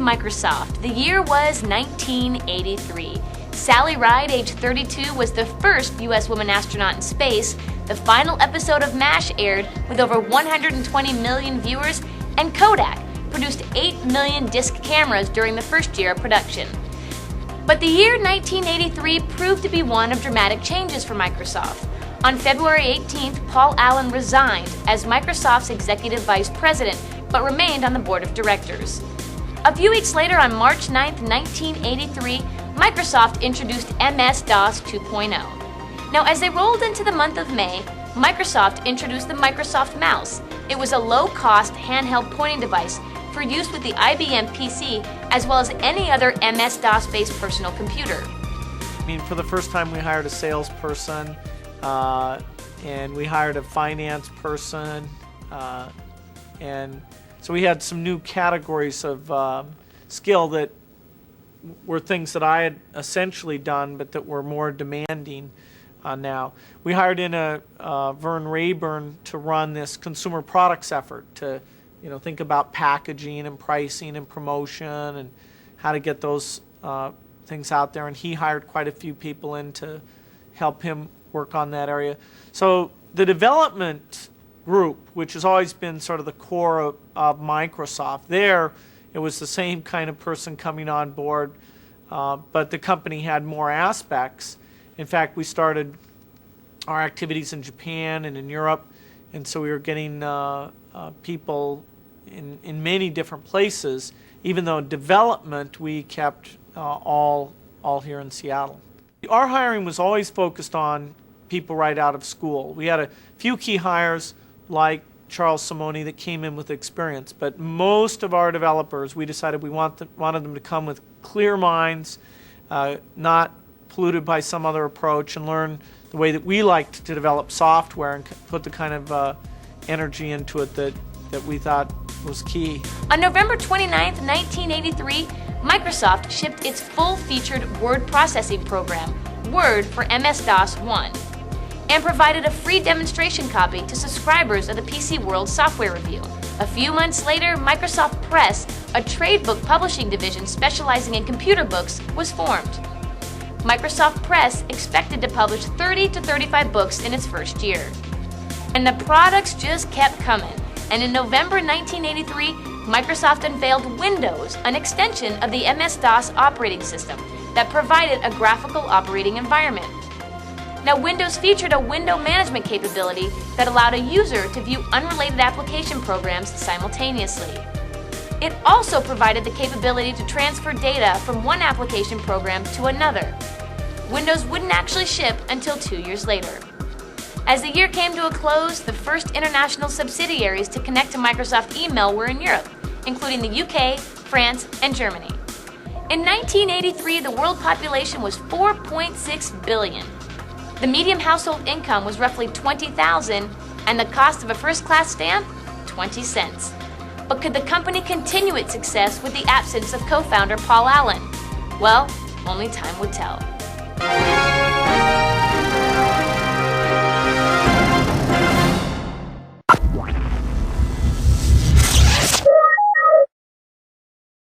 Microsoft. The year was 1983. Sally Ride, age 32, was the first U.S. woman astronaut in space. The final episode of MASH aired with over 120 million viewers, and Kodak produced 8 million disc cameras during the first year of production. But the year 1983 proved to be one of dramatic changes for Microsoft. On February 18th, Paul Allen resigned as Microsoft's executive vice president, but remained on the board of directors. A few weeks later, on March 9th, 1983, Microsoft introduced MS-DOS 2.0. Now, as they rolled into the month of May, Microsoft introduced the Microsoft Mouse. It was a low-cost handheld pointing device for use with the IBM PC, as well as any other MS-DOS-based personal computer. I mean, for the first time, we hired a salesperson, and we hired a finance person, and so we had some new categories of skill that were things that I had essentially done, but that were more demanding now. We hired in Vern Rayburn to run this consumer products effort, to think about packaging and pricing and promotion and how to get those things out there. And he hired quite a few people in to help him work on that area. So the development group, which has always been sort of the core of Microsoft, there it was the same kind of person coming on board, but the company had more aspects. In fact, we started our activities in Japan and in Europe, and so we were getting people in many different places, even though development we kept all here in Seattle. Our hiring was always focused on people right out of school. We had a few key hires like Charles Simoni that came in with experience, but most of our developers, we decided we wanted them to come with clear minds, not polluted by some other approach, and learn the way that we liked to develop software and put the kind of energy into it that we thought was key. On November 29th, 1983, Microsoft shipped its full-featured word processing program, Word for MS-DOS 1, and provided a free demonstration copy to subscribers of the PC World Software Review. A few months later, Microsoft Press, a trade book publishing division specializing in computer books, was formed. Microsoft Press expected to publish 30 to 35 books in its first year. And the products just kept coming. And in November 1983, Microsoft unveiled Windows, an extension of the MS-DOS operating system that provided a graphical operating environment. Now, Windows featured a window management capability that allowed a user to view unrelated application programs simultaneously. It also provided the capability to transfer data from one application program to another. Windows wouldn't actually ship until 2 years later. As the year came to a close, the first international subsidiaries to connect to Microsoft email were in Europe, including the UK, France, and Germany. In 1983, the world population was 4.6 billion. The median household income was roughly $20,000, and the cost of a first-class stamp, 20 cents. But could the company continue its success with the absence of co-founder Paul Allen? Well, only time would tell.